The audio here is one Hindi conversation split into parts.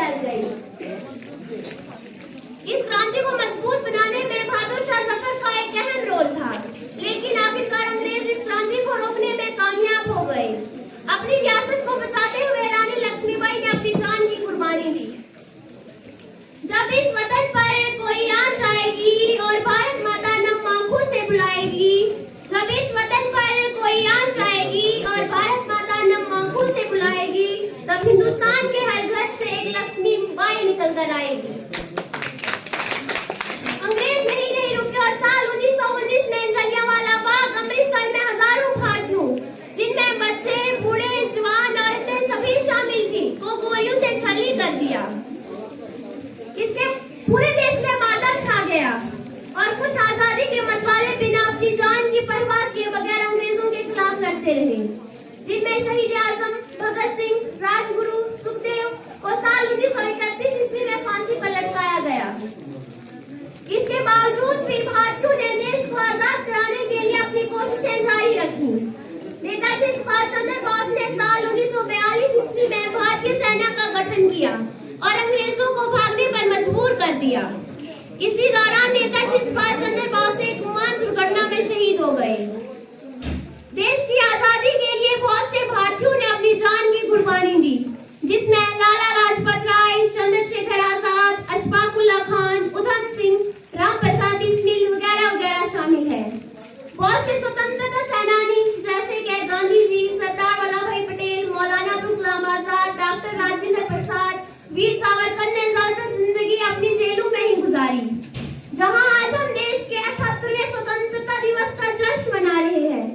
फैल गई। इस क्रांति को मजबूत बनाने में बहादुर शाह जफर का एक अहम रोल था, लेकिन आखिरकार अंग्रेज इस क्रांति को रोकने में कामयाब हो गए। अपनी रियासत को बचाते हुए रानी लक्ष्मीबाई ने अपनी जान की कुर्बानी दी। जब इस वतन पर कोई आँच आएगी और भारत माता नम आंखों से बुलाएगी, जब इस वतन पर कोई आँच आएगी और भारत माता नम आंखों से बुलाएगी, तब हिंदुस्तान के हर घर से एक लक्ष्मीबाई निकल कर आएगी। अंग्रेज नहीं रुके और साल 1919 में जलियांवाला बाग अमृतसर में हजारों भारतीयों, जिनमें बच्चे, बूढ़े, जवान, औरतें सभी शामिल थी, को गोलियों से छली कर दिया। इसके पूरे देश में मातम छा गया और कुछ आजादी के मतवाले बिना अपनी जान की परवाह किए बगैर अंग्रेजों के खिलाफ लड़ते रहे, जिनमें शहीद आजम भगत सिंह, राजगुरु, सुखदेव को साल 1931 ईस्वी में फांसी पर लटकाया गया। इसके बावजूद भी भारतीयों ने देश को आजाद कराने के लिए अपनी कोशिशें जारी रखी। नेताजी सुभाष चंद्र बोस ने साल 1942 ईस्वी में भारतीय सेना का गठन किया और अंग्रेजों को भागने पर मजबूर कर दिया। इसी दौरान नेताजी सुभाष चंद्र बोस एक विमान दुर्घटना में शहीद हो गए। देश की आजादी के लिए बहुत से भारतीयों ने अपनी जान की कुर्बानी दी, जिसमें लाला लाजपत राय, चंद्रशेखर आजाद, अशफाक उल्लाह खान, उधम सिंह, राम प्रसाद बिस्मिल वगैरह वगैरह शामिल है। बहुत से स्वतंत्रता सेनानी जैसे कि गांधी जी, सरदार वल्लभ भाई पटेल, मौलाना अबुल कलाम आजाद, डॉक्टर राजेंद्र प्रसाद, वीर सावरकर ने ज्यादातर जिंदगी अपनी जेलों में ही गुजारी। जहां आज हम देश के 78वें स्वतंत्रता दिवस का जश्न मना रहे हैं,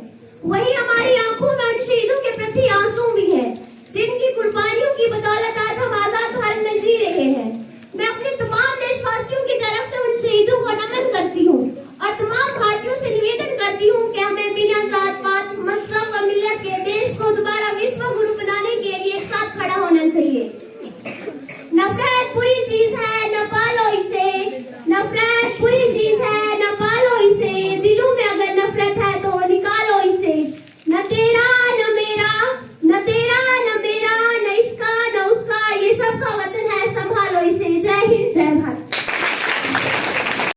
वहीं हमारी आंखों में उन शहीदों के प्रति आंसू भी है, जिनकी कुर्बानियों की बदौलत आज हम आजाद भारत में जी रहे हैं। मैं अपने तमाम देशवासियों की तरफ से उन शहीदों को नमन करती हूँ और तमाम भारतीयों से निवेदन करती हूँ कि हमें बिना जात पात, मजहब व मिल्लत के देश को दोबारा विश्व गुरु बनाने के लिए एक साथ खड़ा होना चाहिए। नफरत बुरी चीज है, न पालो इसे। नफरत